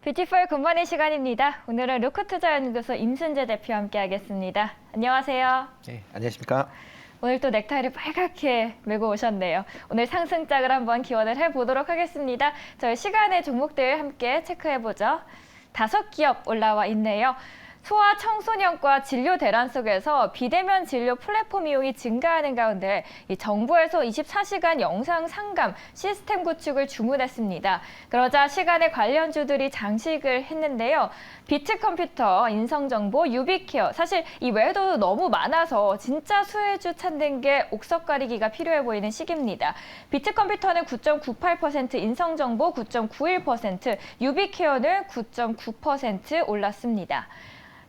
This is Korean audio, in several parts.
뷰티풀 굿모닝 시간입니다. 오늘은 루크투자연구소 임순재 대표와 함께하겠습니다. 안녕하세요. 네, 안녕하십니까? 오늘 또 넥타이를 빨갛게 메고 오셨네요. 오늘 상승장을 한번 기원을 해보도록 하겠습니다. 저희 시간의 종목들 함께 체크해보죠. 5기업 올라와 있네요. 소아 청소년과 진료 대란 속에서 비대면 진료 플랫폼 이용이 증가하는 가운데 정부에서 24시간 영상 상담 시스템 구축을 주문했습니다. 그러자 시간에 관련주들이 장식을 했는데요. 비트컴퓨터, 인성정보, 유비케어, 사실 이 외에도 너무 많아서 진짜 수혜주 찾는 게 옥석가리기가 필요해 보이는 시기입니다. 비트컴퓨터는 9.98%, 인성정보 9.91%, 유비케어는 9.9% 올랐습니다.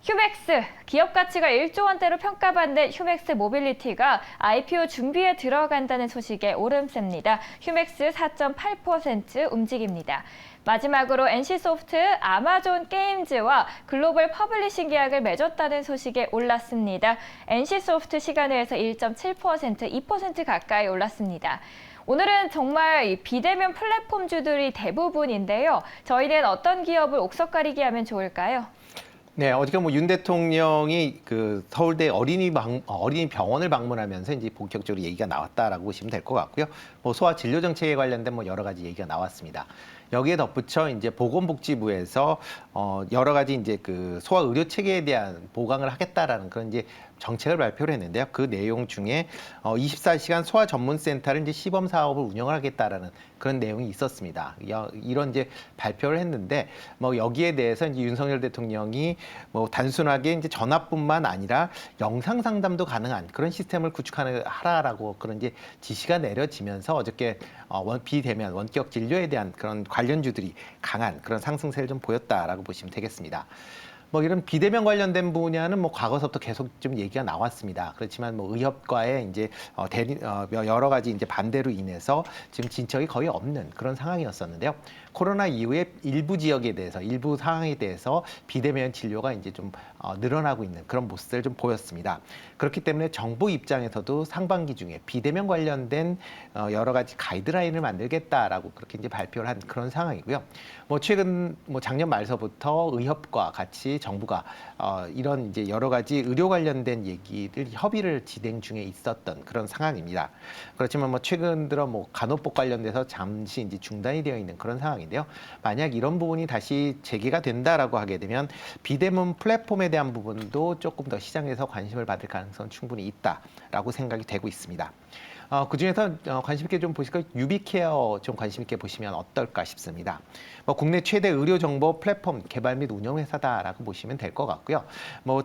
휴맥스, 기업 가치가 1조 원대로 평가받는 휴맥스 모빌리티가 IPO 준비에 들어간다는 소식에 오름세입니다. 휴맥스 4.8% 움직입니다. 마지막으로 NC소프트, 아마존 게임즈와 글로벌 퍼블리싱 계약을 맺었다는 소식에 올랐습니다. NC소프트 시간외에서 1.7%, 2% 가까이 올랐습니다. 오늘은 정말 비대면 플랫폼주들이 대부분인데요. 저희는 어떤 기업을 옥석가리기 하면 좋을까요? 네, 어저께 윤 대통령이 그 서울대 어린이 병원을 방문하면서 이제 본격적으로 얘기가 나왔다라고 보시면 될 것 같고요. 소아 진료 정책에 관련된 여러 가지 얘기가 나왔습니다. 여기에 덧붙여 이제 보건복지부에서 여러 가지 이제 그 소아 의료 체계에 대한 보강을 하겠다라는 그런 이제 정책을 발표를 했는데요. 그 내용 중에 24시간 소아 전문센터를 이제 시범 사업을 운영을 하겠다라는 그런 내용이 있었습니다. 이런 이제 발표를 했는데 여기에 대해서 이제 윤석열 대통령이 단순하게 이제 전화뿐만 아니라 영상 상담도 가능한 그런 시스템을 구축하라라고 그런 이제 지시가 내려지면서 어저께 비대면 원격 진료에 대한 그런 관련주들이 강한 그런 상승세를 좀 보였다라고 보시면 되겠습니다. 이런 비대면 관련된 분야는 과거서부터 계속 좀 얘기가 나왔습니다. 그렇지만 의협과의 이제 여러 가지 이제 반대로 인해서 지금 진척이 거의 없는 그런 상황이었었는데요. 코로나 이후에 일부 지역에 대해서 일부 상황에 대해서 비대면 진료가 이제 좀 늘어나고 있는 그런 모습을 좀 보였습니다. 그렇기 때문에 정부 입장에서도 상반기 중에 비대면 관련된 여러 가지 가이드라인을 만들겠다라고 그렇게 이제 발표를 한 그런 상황이고요. 최근 작년 말서부터 의협과 같이 정부가 이런 이제 여러 가지 의료 관련된 얘기를 협의를 진행 중에 있었던 그런 상황입니다. 그렇지만 최근 들어 간호법 관련돼서 잠시 이제 중단이 되어 있는 그런 상황인데요. 만약 이런 부분이 다시 재개가 된다라고 하게 되면 비대면 플랫폼에 대한 부분도 조금 더 시장에서 관심을 받을 가능성은 충분히 있다라고 생각이 되고 있습니다. 그중에서 관심 있게 좀 보실까요? 유비케어 좀 관심 있게 보시면 어떨까 싶습니다. 국내 최대 의료 정보 플랫폼 개발 및 운영 회사다라고 보시면 될 것 같고요.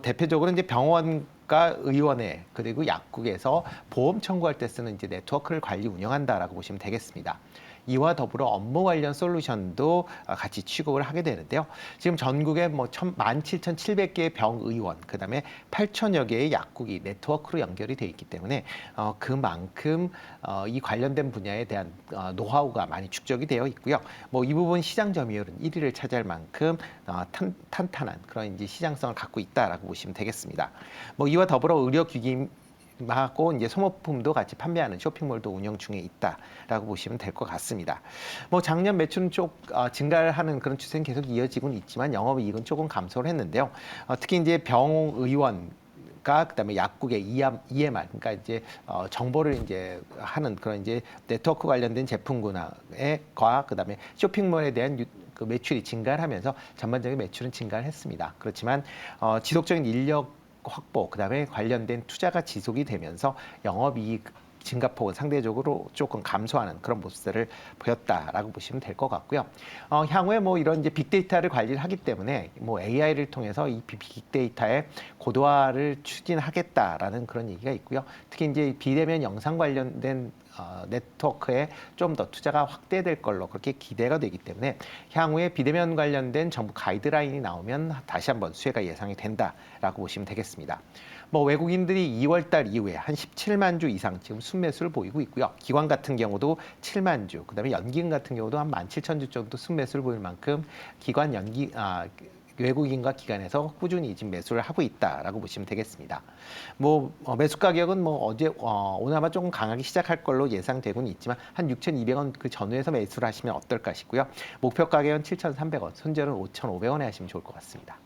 대표적으로 이제 병원과 의원회 그리고 약국에서 보험 청구할 때 쓰는 이제 네트워크를 관리 운영한다라고 보시면 되겠습니다. 이와 더불어 업무 관련 솔루션도 같이 취급을 하게 되는데요. 지금 전국에 17,700개의 병의원, 그다음에 8,000여 개의 약국이 네트워크로 연결이 돼 있기 때문에 그만큼 이 관련된 분야에 대한 노하우가 많이 축적이 되어 있고요. 이 부분 시장 점유율은 1위를 차지할 만큼 탄탄한 그런 이제 시장성을 갖고 있다라고 보시면 되겠습니다. 이와 더불어 의료기기 하고 이제 소모품도 같이 판매하는 쇼핑몰도 운영 중에 있다라고 보시면 될 것 같습니다. 작년 매출은 증가하는 그런 추세는 계속 이어지고는 있지만 영업이익은 조금 감소를 했는데요. 특히 이제 병의원 그다음에 약국의 EMR, 그러니까 이제 정보를 이제 하는 그런 이제 네트워크 관련된 제품군과 그다음에 쇼핑몰에 대한 그 매출이 증가를 하면서 전반적인 매출은 증가를 했습니다. 그렇지만 지속적인 인력 확보, 그다음에 관련된 투자가 지속이 되면서 영업이익 증가폭은 상대적으로 조금 감소하는 그런 모습들을 보였다라고 보시면 될 것 같고요. 향후에 이런 이제 빅데이터를 관리를 하기 때문에 AI를 통해서 이 빅데이터의 고도화를 추진하겠다라는 그런 얘기가 있고요. 특히 이제 비대면 영상 관련된 네트워크에 좀 더 투자가 확대될 걸로 그렇게 기대가 되기 때문에 향후에 비대면 관련된 정부 가이드라인이 나오면 다시 한번 수혜가 예상이 된다라고 보시면 되겠습니다. 외국인들이 2월 달 이후에 한 17만 주 이상 지금 순매수를 보이고 있고요. 기관 같은 경우도 7만 주, 그다음에 연기금 같은 경우도 한 17,000주 정도 순매수를 보일 만큼 기관 외국인과 기관에서 꾸준히 지금 매수를 하고 있다라고 보시면 되겠습니다. 매수 가격은 오늘 아마 조금 강하게 시작할 걸로 예상되고는 있지만 한 6,200원 그 전후에서 매수를 하시면 어떨까 싶고요. 목표 가격은 7,300원, 손절은 5,500원에 하시면 좋을 것 같습니다.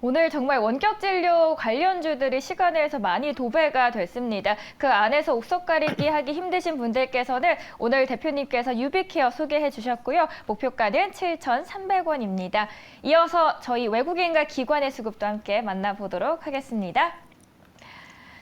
오늘 정말 원격 진료 관련주들이 시간에서 많이 도배가 됐습니다. 그 안에서 옥석 가리기 하기 힘드신 분들께서는 오늘 대표님께서 유비케어 소개해 주셨고요. 목표가는 7,300원입니다. 이어서 저희 외국인과 기관의 수급도 함께 만나보도록 하겠습니다.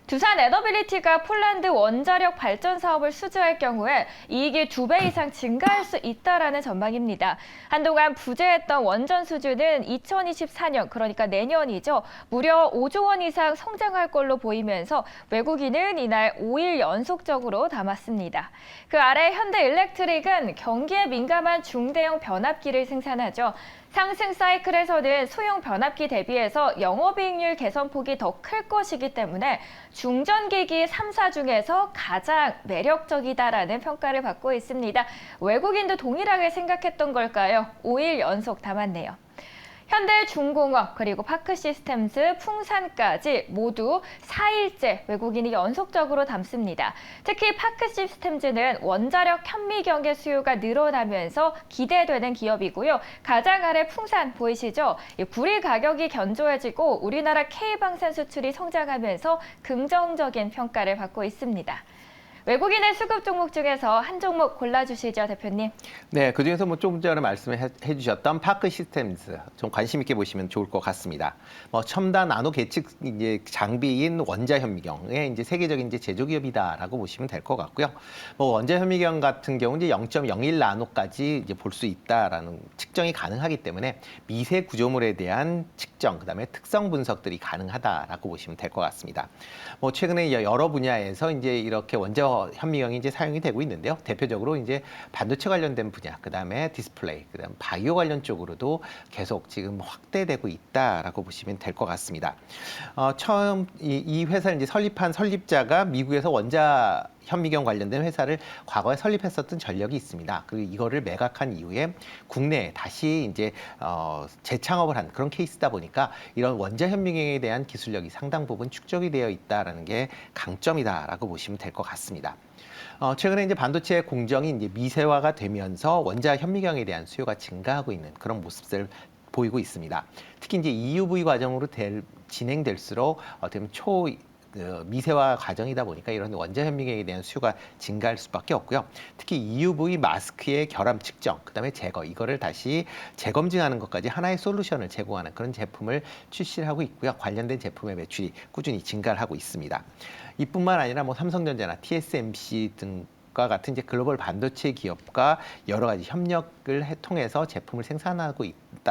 두산 에너빌리티가 폴란드 원자력 발전 사업을 수주할 경우에 이익이 2배 이상 증가할 수 있다라는 전망입니다. 한동안 부재했던 원전 수주는 2024년, 그러니까 내년이죠. 무려 5조 원 이상 성장할 걸로 보이면서 외국인은 이날 5일 연속적으로 담았습니다. 그 아래 현대일렉트릭은 경기에 민감한 중대형 변압기를 생산하죠. 상승 사이클에서는 소형 변압기 대비해서 영업이익률 개선폭이 더 클 것이기 때문에 중전기기 3사 중에서 가장 매력적이다라는 평가를 받고 있습니다. 외국인도 동일하게 생각했던 걸까요? 5일 연속 담았네요. 현대중공업 그리고 파크시스템스, 풍산까지 모두 4일째 외국인이 연속적으로 담습니다. 특히 파크시스템즈는 원자력 현미경의 수요가 늘어나면서 기대되는 기업이고요. 가장 아래 풍산 보이시죠? 구리 가격이 견조해지고 우리나라 K방산 수출이 성장하면서 긍정적인 평가를 받고 있습니다. 외국인의 수급 종목 중에서 한 종목 골라주시죠, 대표님. 네, 그중에서 조금 전에 말씀해 주셨던 파크 시스템즈 좀 관심 있게 보시면 좋을 것 같습니다. 첨단 나노 계측 이제 장비인 원자 현미경의 이제 세계적인 이제 제조기업이다라고 보시면 될 것 같고요. 원자 현미경 같은 경우 이제 0.01 나노까지 이제 볼 수 있다라는 측정이 가능하기 때문에 미세 구조물에 대한 측정, 그다음에 특성 분석들이 가능하다라고 보시면 될 것 같습니다. 최근에 여러 분야에서 이제 이렇게 원자 현미경이 이제 사용이 되고 있는데요. 대표적으로 이제 반도체 관련된 분야, 그다음에 디스플레이, 그다음 바이오 관련 쪽으로도 계속 지금 확대되고 있다라고 보시면 될 것 같습니다. 처음 이 회사를 이제 설립한 설립자가 미국에서 원자 현미경 관련된 회사를 과거에 설립했었던 전력이 있습니다. 그리고 이거를 매각한 이후에 국내에 다시 이제 재창업을 한 그런 케이스다 보니까 이런 원자 현미경에 대한 기술력이 상당 부분 축적이 되어 있다라는 게 강점이다라고 보시면 될 것 같습니다. 최근에 이제 반도체 공정이 이제 미세화가 되면서 원자 현미경에 대한 수요가 증가하고 있는 그런 모습을 보이고 있습니다. 특히 이제 EUV 과정으로 진행될수록 어떻게 보면 미세화 과정이다 보니까 이런 원자 현미경에 대한 수요가 증가할 수밖에 없고요. 특히 EUV 마스크의 결함 측정, 그다음에 제거, 이거를 다시 재검증하는 것까지 하나의 솔루션을 제공하는 그런 제품을 출시를 하고 있고요. 관련된 제품의 매출이 꾸준히 증가를 하고 있습니다. 이뿐만 아니라 삼성전자나 TSMC 등과 같은 이제 글로벌 반도체 기업과 여러 가지 협력을 통해서 제품을 생산하고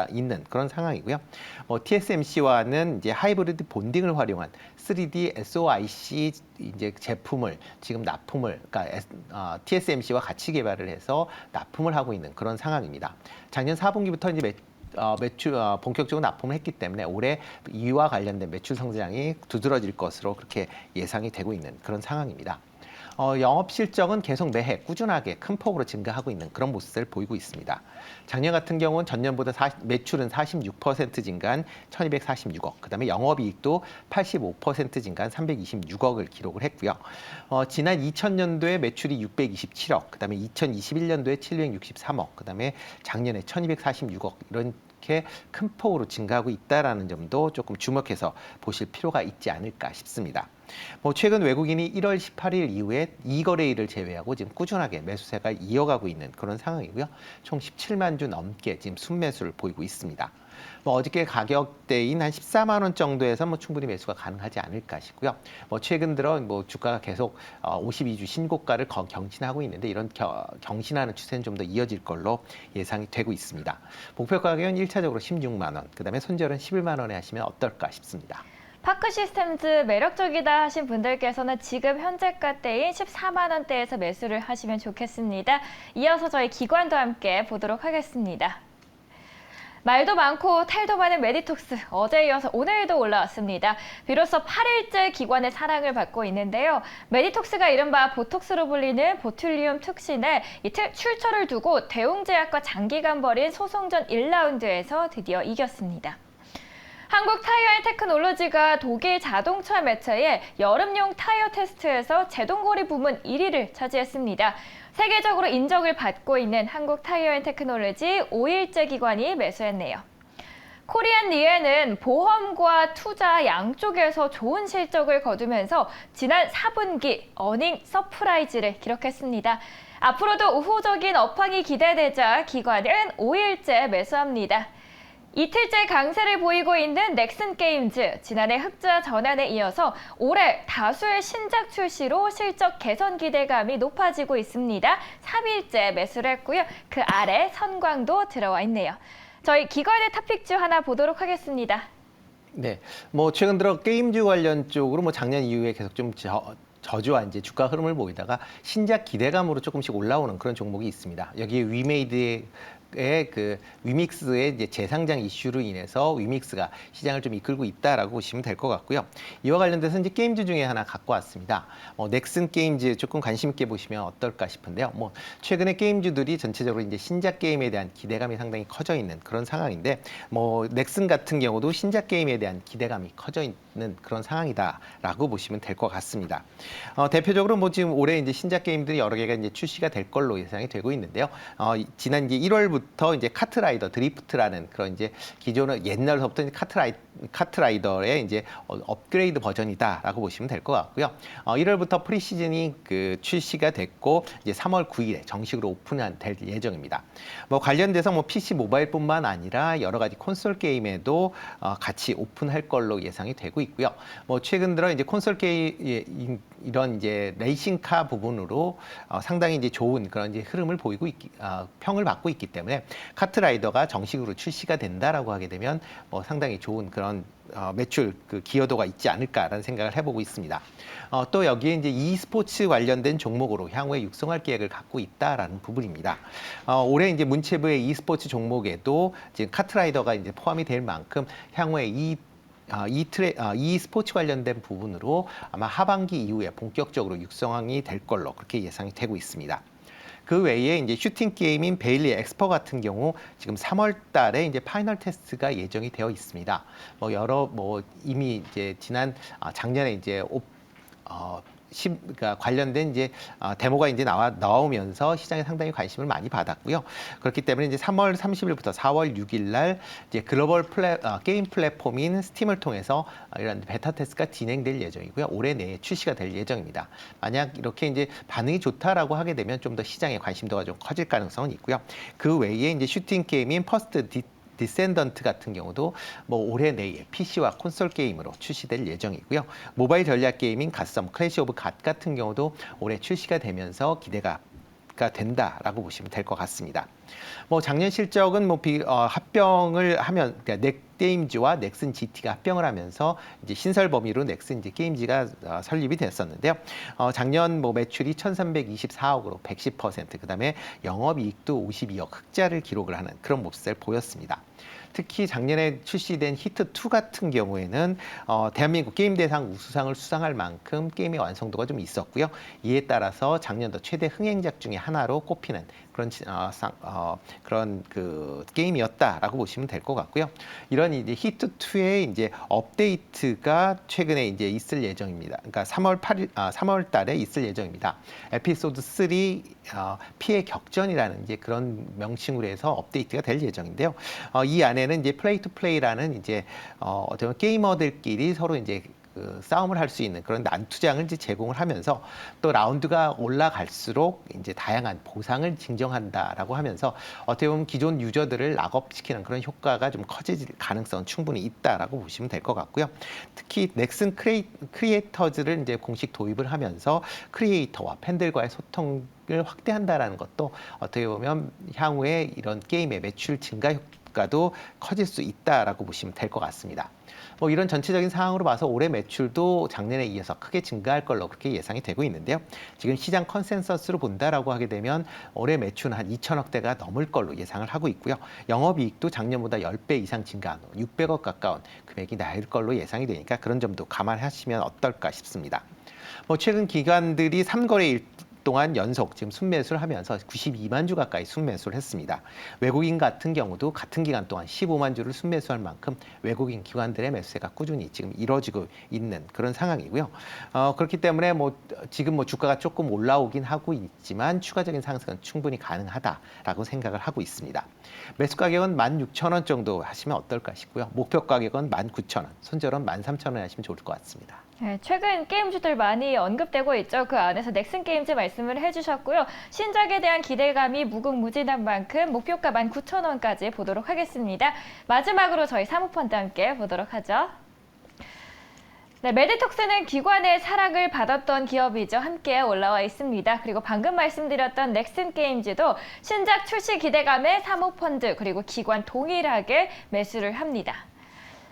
있는 그런 상황이고요. TSMC와는 이제 하이브리드 본딩을 활용한 3D SOIC 이제 제품을 지금 그러니까 TSMC와 같이 개발을 해서 납품을 하고 있는 그런 상황입니다. 작년 4분기부터 이제 매출 본격적으로 납품을 했기 때문에 올해 이와 관련된 매출 성장이 두드러질 것으로 그렇게 예상이 되고 있는 그런 상황입니다. 영업 실적은 계속 매해 꾸준하게 큰 폭으로 증가하고 있는 그런 모습을 보이고 있습니다. 작년 같은 경우는 전년보다 매출은 46% 증가한 1,246억, 그다음에 영업이익도 85% 증가한 326억을 기록을 했고요. 지난 2000년도에 매출이 627억, 그다음에 2021년도에 763억, 그다음에 작년에 1,246억 이렇게 큰 폭으로 증가하고 있다라는 점도 조금 주목해서 보실 필요가 있지 않을까 싶습니다. 최근 외국인이 1월 18일 이후에 2거래일을 제외하고 지금 꾸준하게 매수세가 이어가고 있는 그런 상황이고요. 총 17만 주 넘게 지금 순매수를 보이고 있습니다. 어저께 가격대인 한 14만 원 정도에서 충분히 매수가 가능하지 않을까 싶고요. 최근 들어 주가가 계속 52주 신고가를 경신하고 있는데 이런 경신하는 추세는 좀 더 이어질 걸로 예상이 되고 있습니다. 목표 가격은 1차적으로 16만 원, 그다음에 손절은 11만 원에 하시면 어떨까 싶습니다. 파크시스템즈 매력적이다 하신 분들께서는 지금 현재가대인 14만 원대에서 매수를 하시면 좋겠습니다. 이어서 저희 기관도 함께 보도록 하겠습니다. 말도 많고 탈도 많은 메디톡스, 어제에 이어서 오늘도 올라왔습니다. 비로소 8일째 기관의 사랑을 받고 있는데요. 메디톡스가 이른바 보톡스로 불리는 보툴리움 툭신의 출처를 두고 대웅제약과 장기간 벌인 소송전 1라운드에서 드디어 이겼습니다. 한국 타이어앤테크놀로지가 독일 자동차 매체의 여름용 타이어 테스트에서 제동거리 부문 1위를 차지했습니다. 세계적으로 인정을 받고 있는 한국 타이어앤테크놀로지 5일째 기관이 매수했네요. 코리안 리에는 보험과 투자 양쪽에서 좋은 실적을 거두면서 지난 4분기 어닝 서프라이즈를 기록했습니다. 앞으로도 우호적인 업황이 기대되자 기관은 5일째 매수합니다. 이틀째 강세를 보이고 있는 넥슨 게임즈, 지난해 흑자 전환에 이어서 올해 다수의 신작 출시로 실적 개선 기대감이 높아지고 있습니다. 3일째 매수를 했고요. 그 아래 선광도 들어와 있네요. 저희 기관의 탑픽주 하나 보도록 하겠습니다. 네, 뭐 최근 들어 게임주 관련 쪽으로 뭐 작년 이후에 계속 좀 저조한 이제 주가 흐름을 보이다가 신작 기대감으로 조금씩 올라오는 그런 종목이 있습니다. 여기에 위메이드의 그 위믹스의 이제 재상장 이슈로 인해서 위믹스가 시장을 좀 이끌고 있다라고 보시면 될 것 같고요. 이와 관련돼서 이제 게임주 중에 하나 갖고 왔습니다. 넥슨 게임즈 조금 관심 있게 보시면 어떨까 싶은데요. 뭐 최근에 게임주들이 전체적으로 이제 신작 게임에 대한 기대감이 상당히 커져 있는 그런 상황인데, 뭐 넥슨 같은 경우도 신작 게임에 대한 기대감이 커져 있는 그런 상황이다라고 보시면 될 것 같습니다. 대표적으로 뭐 지금 올해 이제 신작 게임들이 여러 개가 이제 출시가 될 걸로 예상이 되고 있는데요. 지난 이제 1월부터 이제 카트라이더 드리프트라는 그런 이제 기존의 옛날부터 이제 카트라이더의 이제 업그레이드 버전이다라고 보시면 될 것 같고요. 1월부터 프리시즌이 그 출시가 됐고 이제 3월 9일에 정식으로 될 예정입니다. 뭐 관련돼서 뭐 PC 모바일뿐만 아니라 여러 가지 콘솔 게임에도 같이 오픈할 걸로 예상이 되고 있고요. 뭐 최근 들어 이제 콘솔 게임 이런 이제 레이싱카 부분으로 상당히 이제 좋은 그런 이제 흐름을 보이고 평을 받고 있기 때문에 카트라이더가 정식으로 출시가 된다라고 하게 되면 뭐 상당히 좋은 그런 매출 그 기여도가 있지 않을까라는 생각을 해보고 있습니다. 또 여기에 이제 e스포츠 관련된 종목으로 향후에 육성할 계획을 갖고 있다라는 부분입니다. 올해 이제 문체부의 e스포츠 종목에도 지금 카트라이더가 이제 포함이 될 만큼 향후에 e스포츠 관련된 부분으로 아마 하반기 이후에 본격적으로 육성이 될 걸로 그렇게 예상이 되고 있습니다. 그 외에 이제 슈팅 게임인 베일리 엑스퍼 같은 경우 지금 3월 달에 이제 파이널 테스트가 예정이 되어 있습니다. 뭐 이미 이제 작년에 이제 그러니까 관련된 이제 데모가 이제 나오면서 시장에 상당히 관심을 많이 받았고요. 그렇기 때문에 이제 3월 30일부터 4월 6일 날 이제 글로벌 게임 플랫폼인 스팀을 통해서 이런 베타 테스트가 진행될 예정이고요. 올해 내에 출시가 될 예정입니다. 만약 이렇게 이제 반응이 좋다라고 하게 되면 좀 더 시장의 관심도가 좀 커질 가능성은 있고요. 그 외에 이제 슈팅 게임인 퍼스트 디센던트 같은 경우도 뭐 올해 내에 PC와 콘솔 게임으로 출시될 예정이고요. 모바일 전략 게임인 갓섬 클래시 오브 갓 같은 경우도 올해 출시가 되면서 기대가 된다라고 보시면 될 것 같습니다. 뭐 작년 실적은 뭐 합병을 하면 그러니까 넥게임즈와 넥슨 GT가 합병을 하면서 이제 신설 범위로 넥슨 이제 게임즈가 설립이 됐었는데요. 작년 뭐 매출이 1,324억으로 110%, 그다음에 영업이익도 52억 흑자를 기록을 하는 그런 모습을 보였습니다. 특히 작년에 출시된 히트2 같은 경우에는 대한민국 게임 대상 우수상을 수상할 만큼 게임의 완성도가 좀 있었고요. 이에 따라서 작년도 최대 흥행작 중에 하나로 꼽히는 그런 그 게임이었다라고 보시면 될 것 같고요. 이런 이제 히트2의 이제 업데이트가 최근에 이제 있을 예정입니다. 그러니까 3월 달에 있을 예정입니다. 에피소드 3 피해 격전이라는 이제 그런 명칭으로 해서 업데이트가 될 예정인데요. 이 안에는 이제 플레이 투 플레이라는 이제 어떤 게이머들끼리 서로 이제 그 싸움을 할 수 있는 그런 난투장을 이제 제공을 하면서 또 라운드가 올라갈수록 이제 다양한 보상을 증정한다라고 하면서 어떻게 보면 기존 유저들을 락업시키는 그런 효과가 좀 커질 가능성은 충분히 있다라고 보시면 될 것 같고요. 특히 넥슨 크리에이터즈를 이제 공식 도입을 하면서 크리에이터와 팬들과의 소통을 확대한다라는 것도 어떻게 보면 향후에 이런 게임의 매출 증가 효과도 커질 수 있다라고 보시면 될 것 같습니다. 뭐 이런 전체적인 상황으로 봐서 올해 매출도 작년에 이어서 크게 증가할 걸로 그렇게 예상이 되고 있는데요. 지금 시장 컨센서스로 본다라고 하게 되면 올해 매출은 한 2천억대가 넘을 걸로 예상을 하고 있고요. 영업이익도 작년보다 10배 이상 증가한 600억 가까운 금액이 나올 걸로 예상이 되니까 그런 점도 감안하시면 어떨까 싶습니다. 뭐 최근 기관들이 3거래일 동안 연속 지금 순매수를 하면서 92만 주 가까이 순매수를 했습니다. 외국인 같은 경우도 같은 기간 동안 15만 주를 순매수할 만큼 외국인 기관들의 매수세가 꾸준히 지금 이루어지고 있는 그런 상황이고요. 그렇기 때문에 지금 주가가 조금 올라오긴 하고 있지만 추가적인 상승은 충분히 가능하다라고 생각을 하고 있습니다. 매수 가격은 16,000원 정도 하시면 어떨까 싶고요. 목표 가격은 19,000원, 손절은 13,000원 하시면 좋을 것 같습니다. 네, 최근 게임주들 많이 언급되고 있죠. 그 안에서 넥슨 게임즈 말씀을 해주셨고요. 신작에 대한 기대감이 무궁무진한 만큼 목표가 19,000원까지 보도록 하겠습니다. 마지막으로 저희 사모펀드 함께 보도록 하죠. 네, 메디톡스는 기관의 사랑을 받았던 기업이죠. 함께 올라와 있습니다. 그리고 방금 말씀드렸던 넥슨 게임즈도 신작 출시 기대감에 사모펀드 그리고 기관 동일하게 매수를 합니다.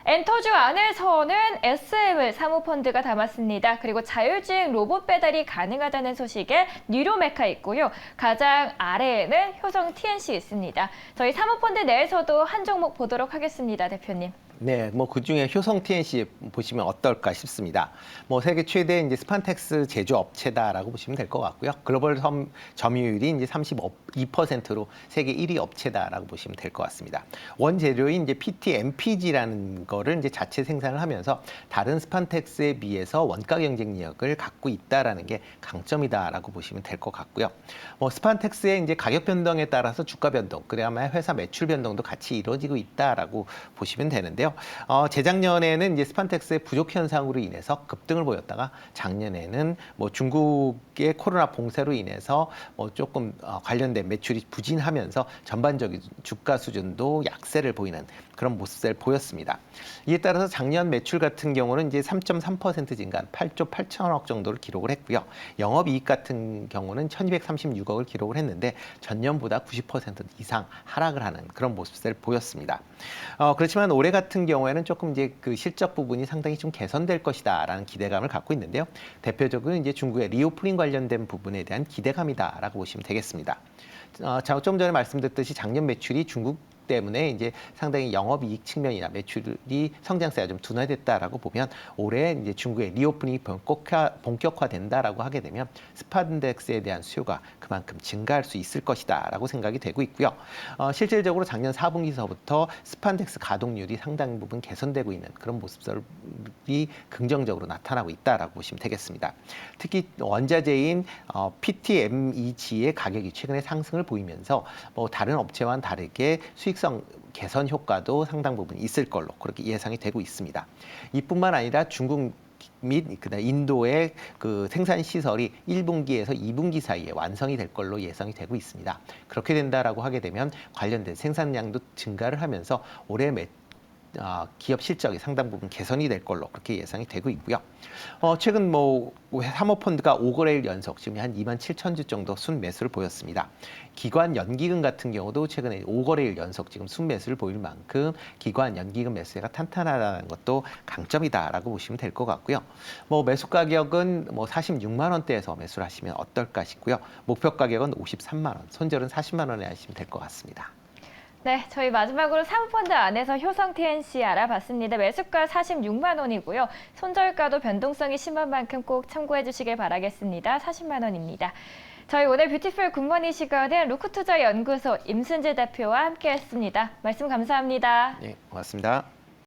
엔터주 안에서는 SM을 사모펀드가 담았습니다. 그리고 자율주행 로봇 배달이 가능하다는 소식에 뉴로메카 있고요. 가장 아래에는 효성 TNC 있습니다. 저희 사모펀드 내에서도 한 종목 보도록 하겠습니다, 대표님. 네, 그중에 효성 TNC 보시면 어떨까 싶습니다. 세계 최대 이제 스판텍스 제조업체다라고 보시면 될 것 같고요. 글로벌 점유율이 이제 32%로 세계 1위 업체다라고 보시면 될 것 같습니다. 원재료인 이제 PT-MPG라는 거를 이제 자체 생산을 하면서 다른 스판텍스에 비해서 원가 경쟁력을 갖고 있다라는 게 강점이다라고 보시면 될 것 같고요. 스판텍스의 이제 가격 변동에 따라서 주가 변동, 그래야만 회사 매출 변동도 같이 이루어지고 있다라고 보시면 되는데요. 재작년에는 이제 스판텍스의 부족 현상으로 인해서 급등을 보였다가 작년에는 중국의 코로나 봉쇄로 인해서 조금 관련된 매출이 부진하면서 전반적인 주가 수준도 약세를 보이는 그런 모습을 보였습니다. 이에 따라서 작년 매출 같은 경우는 이제 3.3% 증가한 8조 8천억 정도를 기록을 했고요. 영업이익 같은 경우는 1,236억을 기록을 했는데 전년보다 90% 이상 하락을 하는 그런 모습을 보였습니다. 그렇지만 올해 같은 경우에는 조금 이제 그 실적 부분이 상당히 좀 개선될 것이다라는 기대감을 갖고 있는데요. 대표적으로 이제 중국의 리오프닝 관련된 부분에 대한 기대감이다라고 보시면 되겠습니다. 좀 전에 말씀드렸듯이 작년 매출이 중국 때문에 이제 상당히 영업이익 측면이나 매출이 성장세가 좀 둔화됐다라고 보면 올해 이제 중국의 리오프닝이 본격화된다라고 하게 되면 스판덱스에 대한 수요가 그만큼 증가할 수 있을 것이다라고 생각이 되고 있고요. 실질적으로 작년 4분기서부터 스판덱스 가동률이 상당 부분 개선되고 있는 그런 모습들이 긍정적으로 나타나고 있다라고 보시면 되겠습니다. 특히 원자재인 PTMEG의 가격이 최근에 상승을 보이면서 다른 업체와는 다르게 수익성 개선 효과도 상당 부분 있을 걸로 그렇게 예상이 되고 있습니다. 이뿐만 아니라 중국 및 인도의 그 생산 시설이 1분기에서 2분기 사이에 완성이 될 걸로 예상이 되고 있습니다. 그렇게 된다라고 하게 되면 관련된 생산량도 증가를 하면서 올해 기업 실적이 상당 부분 개선이 될 걸로 그렇게 예상이 되고 있고요. 최근 사모펀드가 5거래일 연속 지금 한 27,000주 정도 순매수를 보였습니다. 기관 연기금 같은 경우도 최근에 5거래일 연속 지금 순매수를 보일 만큼 기관 연기금 매수세가 탄탄하다는 것도 강점이다라고 보시면 될 것 같고요. 매수 가격은 46만 원대에서 매수를 하시면 어떨까 싶고요. 목표 가격은 53만 원, 손절은 40만 원에 하시면 될 것 같습니다. 네, 저희 마지막으로 사모펀드 안에서 효성 TNC 알아봤습니다. 매수가 46만 원이고요. 손절가도 변동성이 심한 만큼 꼭 참고해 주시길 바라겠습니다. 40만 원입니다. 저희 오늘 뷰티풀 굿모닝 시간은 루크투자연구소 임순재 대표와 함께했습니다. 말씀 감사합니다. 네, 고맙습니다.